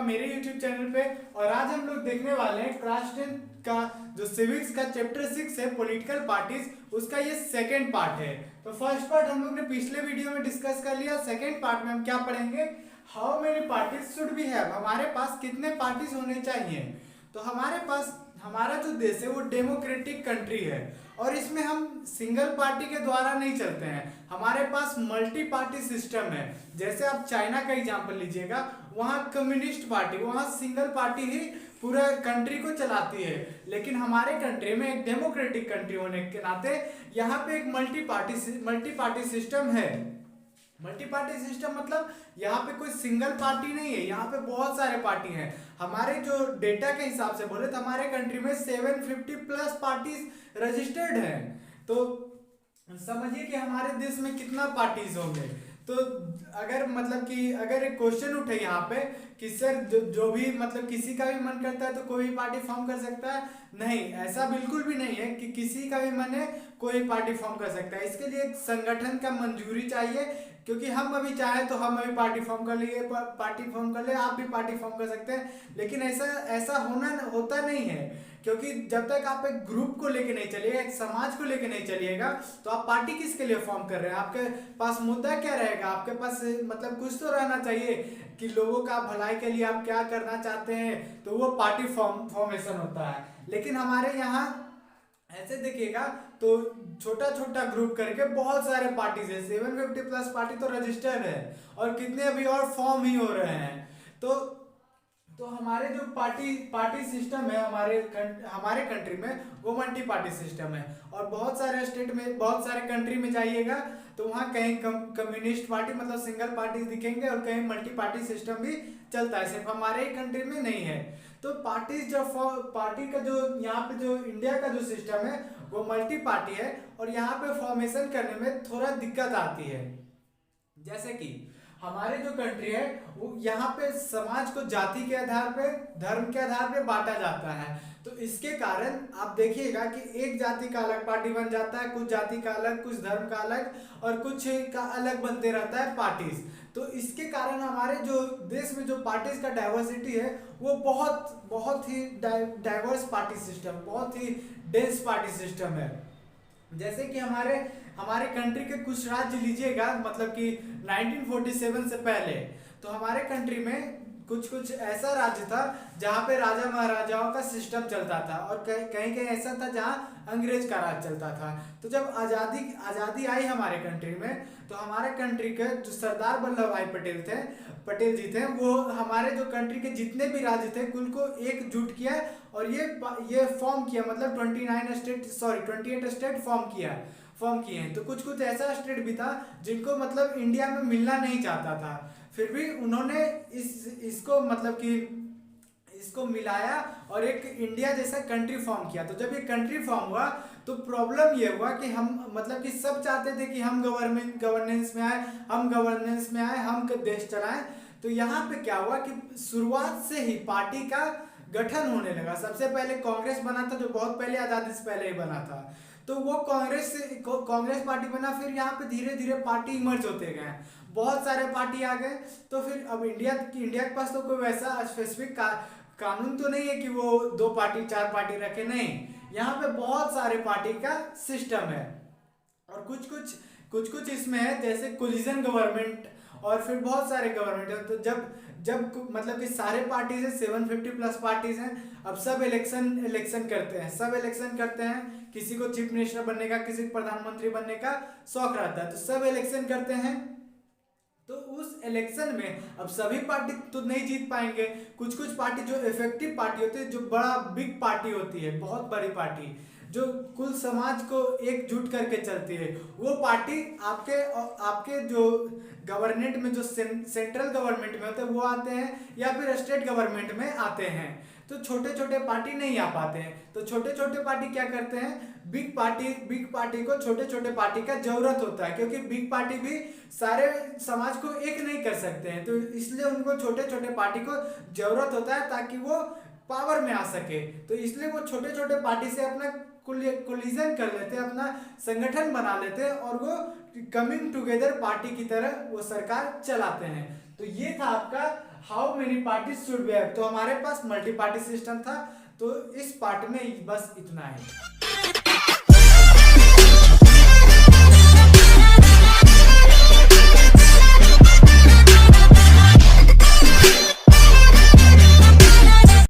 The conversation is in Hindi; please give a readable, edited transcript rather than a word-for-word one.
मेरे YouTube चैनल पे। और आज हम लोग देखने वाले हैं क्लास 10 का जो सिविक्स का चैप्टर 6 है पॉलिटिकल पार्टीज, उसका ये सेकंड पार्ट है। तो फर्स्ट पार्ट हम लोग ने पिछले वीडियो में डिस्कस कर लिया। सेकंड पार्ट में हम क्या पढ़ेंगे, how many parties should be have, हमारे पास कितने पार्टीज होने चाहिए। तो हमारे पास हमारा जो देश है वो डेमोक्रेटिक कंट्री है और इसमें हम सिंगल पार्टी के द्वारा नहीं चलते हैं, हमारे पास मल्टी पार्टी सिस्टम है। जैसे आप चाइना का एग्जांपल लीजिएगा, वहाँ कम्युनिस्ट पार्टी, वहाँ सिंगल पार्टी ही पूरा कंट्री को चलाती है। लेकिन हमारे कंट्री में एक डेमोक्रेटिक कंट्री होने के नाते यहाँ पे एक मल्टी पार्टी सिस्टम है। मल्टी पार्टी सिस्टम मतलब यहाँ पे कोई सिंगल पार्टी नहीं है, यहाँ पे बहुत सारे पार्टी हैं। हमारे जो डेटा के हिसाब से बोले तो हमारे कंट्री में 750 प्लस पार्टीज रजिस्टर्ड हैं। तो समझिए कि हमारे देश में कितना पार्टीज होंगे। तो अगर एक क्वेश्चन उठे यहाँ पे कि सर जो भी मतलब किसी का भी मन करता है तो कोई भी पार्टी फॉर्म कर सकता है, नहीं, ऐसा बिल्कुल भी नहीं है कि किसी का भी मन है कोई पार्टी फॉर्म कर सकता है। इसके लिए एक संगठन का मंजूरी चाहिए, क्योंकि हम अभी चाहे तो हम अभी पार्टी फॉर्म कर लिए, आप भी पार्टी फॉर्म कर सकते हैं। लेकिन ऐसा होता नहीं है, क्योंकि जब तक आप एक ग्रुप को लेके नहीं चलिएगा, एक समाज को लेके नहीं चलिएगा, तो आप पार्टी किसके लिए फॉर्म कर रहे हैं। आपके पास मुद्दा क्या रहेगा, आपके पास मतलब कुछ तो रहना चाहिए कि लोगों का भलाई के लिए आप क्या करना चाहते हैं, तो वो पार्टी फॉर्मेशन होता है। लेकिन हमारे यहाँ ऐसे देखिएगा तो छोटा छोटा ग्रुप करके बहुत सारे पार्टीज है, 750 प्लस पार्टी तो रजिस्टर्ड है और कितने अभी और फॉर्म ही हो रहे हैं। तो हमारे जो पार्टी सिस्टम है हमारे कंट्री में वो मल्टी पार्टी सिस्टम है। और बहुत सारे स्टेट में, बहुत सारे कंट्री में जाइएगा तो वहाँ कहीं कम्युनिस्ट पार्टी मतलब सिंगल पार्टी दिखेंगे और कहीं मल्टी पार्टी सिस्टम भी चलता है, सिर्फ हमारे ही कंट्री में नहीं है। तो पार्टी का जो यहाँ पे जो इंडिया का जो सिस्टम है वो मल्टी पार्टी है और यहाँ पे फॉर्मेशन करने में थोड़ा दिक्कत आती है। जैसे कि हमारे जो कंट्री है वो यहाँ पे समाज को जाति के आधार पे, धर्म के आधार पे बांटा जाता है। तो इसके कारण आप देखिएगा कि एक जाति का अलग पार्टी बन जाता है, कुछ जाति का अलग, कुछ धर्म का अलग और कुछ का अलग बनते रहता है पार्टीज। तो इसके कारण हमारे जो देश में जो पार्टीज का डाइवर्सिटी है वो बहुत ही डाइवर्स पार्टी सिस्टम, बहुत ही डेंस पार्टी सिस्टम है। जैसे कि हमारे कंट्री के कुछ राज्य लीजिएगा, मतलब कि 1947 से पहले तो हमारे कंट्री में कुछ ऐसा राज्य था जहाँ पे राजा महाराजाओं का सिस्टम चलता था और कहीं ऐसा था जहाँ अंग्रेज का राज चलता था। तो जब आज़ादी आई हमारे कंट्री में, तो हमारे कंट्री के जो सरदार वल्लभ भाई पटेल जी थे, वो हमारे जो कंट्री के जितने भी राज्य थे कुल को एकजुट किया और ये फॉर्म किया, मतलब 28 स्टेट फॉर्म किए हैं। तो कुछ ऐसा स्टेट भी था जिनको मतलब इंडिया में मिलना नहीं चाहता था, फिर भी उन्होंने इसको मिलाया और एक इंडिया जैसा कंट्री फॉर्म किया। तो जब ये कंट्री फॉर्म हुआ तो प्रॉब्लम ये हुआ कि सब चाहते थे कि हम गवर्नेंस में आए, हम देश चलाएं। तो यहाँ पे क्या हुआ कि शुरुआत से ही पार्टी का गठन होने लगा। सबसे पहले कांग्रेस बना था, जो बहुत पहले आजादी से पहले ही बना था। तो वो कांग्रेस पार्टी बना, फिर यहाँ पे धीरे धीरे पार्टी इमर्ज होते गए, बहुत सारे पार्टी आ गए। तो फिर अब इंडिया के पास तो कोई वैसा स्पेसिफिक कानून तो नहीं है कि वो 2 पार्टी 4 पार्टी रखे, नहीं, यहाँ पे बहुत सारे पार्टी का सिस्टम है। और कुछ इसमें है जैसे कोलिजन गवर्नमेंट और फिर बहुत सारे गवर्नमेंट है। तो जब मतलब कि सारे पार्टीज है, 750 प्लस पार्टीज हैं, अब सब इलेक्शन करते हैं। किसी को चीफ मिनिस्टर बनने का, किसी को प्रधानमंत्री बनने का शौक रहता है, तो सब इलेक्शन करते हैं। तो उस इलेक्शन में अब सभी पार्टी तो नहीं जीत पाएंगे। कुछ पार्टी जो इफेक्टिव पार्टी होती है, जो बड़ा बिग पार्टी होती है, बहुत बड़ी पार्टी जो कुल समाज को एकजुट करके चलती है, वो पार्टी आपके जो गवर्नमेंट में, जो सेंट्रल गवर्नमेंट में होते हैं वो आते हैं या फिर स्टेट गवर्नमेंट में आते हैं। तो छोटे पार्टी नहीं आ पाते हैं। तो छोटे पार्टी क्या करते हैं, बिग पार्टी को छोटे पार्टी का जरूरत होता है, क्योंकि बिग पार्टी भी सारे समाज को एक नहीं कर सकते हैं। तो इसलिए उनको छोटे पार्टी को जरूरत होता है ताकि वो पावर में आ सके। तो इसलिए वो छोटे पार्टी से अपना कोलिजन कर लेते हैं, अपना संगठन बना लेते हैं और वो कमिंग टुगेदर पार्टी की तरह वो सरकार चलाते हैं। तो ये था आपका how many parties should be have, तो हमारे पास मल्टी पार्टी सिस्टम था। तो इस पार्ट में बस इतना है।